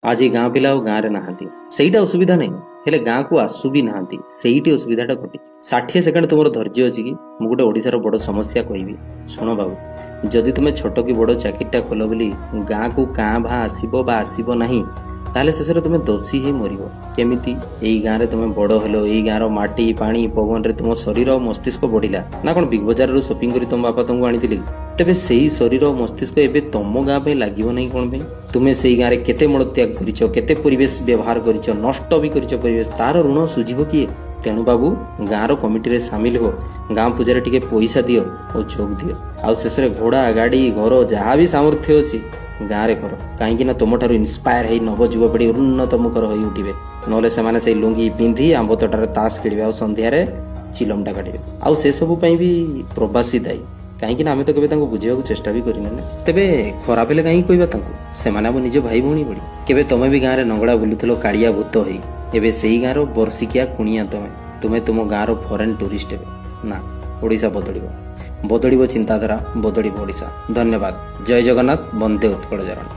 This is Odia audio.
आज गाँ पिला गाँव में नहांती ସେଇଟା ଅସୁବିଧା ନାହିଁ ହେଲେ ଗାଁକୁ ଆସୁ ବି ନାହାନ୍ତି ସେଇଠି ଅସୁବିଧାଟା ଘଟିଛି। 60 ସେକେଣ୍ଡ ତୁମର ଧୈର୍ଯ୍ୟ ଅଛି କି? ମୁଁ ଗୋଟେ ଓଡ଼ିଶାର ବଡ଼ ସମସ୍ୟା କହିବି, ଶୁଣ ବାବୁ। ଯଦି ତୁମେ ଛୋଟ କି ବଡ଼ ଚାକିରିଟା କଲ ବୋଲି ଗାଁକୁ କାଁ ଭାଁ ଆସିବ ବା ଆସିବ ନାହିଁ, ତାହେଲେ ଶେଷରେ ତୁମେ ଦୋଷୀ ହିଁ ମରିବ। କେମିତି? ଏଇ ଗାଁରେ ତୁମେ ବଡ଼ ହେଲ, ଏଇ ଗାଁର ମାଟି ପାଣି ପବନରେ ତୁମ ଶରୀର ଆଉ ମସ୍ତିଷ୍କ ବଢ଼ିଲା ନା କ'ଣ? ବିଗ୍ ବଜାରରୁ ସପିଂ କରି ତୁମ ବାପା ତୁମକୁ ଆଣିଥିଲେ? ତେବେ ସେଇ ଶରୀର ଓ ମସ୍ତିଷ୍କ ଏବେ ତମ ଗାଁ ପାଇଁ ଲାଗିବ ନାହିଁ କ'ଣ ପାଇଁ? ତୁମେ ସେଇ ଗାଁରେ କେତେ ମଳତ୍ୟାଗ କରିଛ, କେତେ ପରିବେଶ ବ୍ୟବହାର କରିଛ, ନଷ୍ଟ ବି କରିଛ ପରିବେଶ, ତାର ଋଣ ସୁଝିବ କିଏ? ତେଣୁ ବାବୁ, ଗାଁର କମିଟିରେ ସାମିଲ ହୁଅ, ଗାଁ ପୂଜାରେ ଟିକେ ପଇସା ଦିଅ ଓ ଯୋଗ ଦିଅ, ଆଉ ଶେଷରେ ଘୋଡ଼ା ଗାଡ଼ି ଘର ଯାହା ବି ସାମର୍ଥ୍ୟ ଅଛି ଗାଁରେ କର। କାହିଁକି ନା ତୁମଠାରୁ ଇନ୍ସପାୟାର ହେଇ ନବ ଯୁବପିଢ଼ି ଉନ୍ନତମୁଖର ହୋଇ ଉଠିବେ। ନହେଲେ ସେମାନେ ସେଇ ଲୁଙ୍ଗି ପିନ୍ଧି ଆମ୍ବ ତୋଟାରେ ତାସ ଖେଳିବେ ଆଉ ସନ୍ଧ୍ୟାରେ ଚିଲମଟା କାଟିବେ। ଆଉ ସେସବୁ ପାଇଁ ବି ପ୍ରବାସୀ ଦାୟୀ, କାହିଁକି ନା ଆମେ ତ କେବେ ତାଙ୍କୁ ବୁଝିବାକୁ ଚେଷ୍ଟା ବି କରିନେ ନା। ତେବେ ଖରାପ ହେଲେ କାହିଁକି କହିବା ତାଙ୍କୁ? ସେମାନେ ଆମ ନିଜ ଭାଇ ଭଉଣୀ ଭଳି। କେବେ ତମେ ବି ଗାଁରେ ନଙ୍ଗଳା ବୁଲୁଥିଲ କାଳିଆ ଭୂତ ହେଇ, ଏବେ ସେଇ ଗାଁର ବର୍ଷିକିଆ କୁଣିଆ ତୁମେ ତୁମ ଗାଁର ଫରେନ୍ ଟୁରିଷ୍ଟ ହେବେ। ନା, ଓଡ଼ିଶା ବଦଳିବ, ବଦଳିବ ଚିନ୍ତାଧାରା, ବଦଳିବ ଓଡ଼ିଶା। ଧନ୍ୟବାଦ। ଜୟ ଜଗନ୍ନାଥ, ବନ୍ଦେ ଉତ୍କଳ ଜରଣ।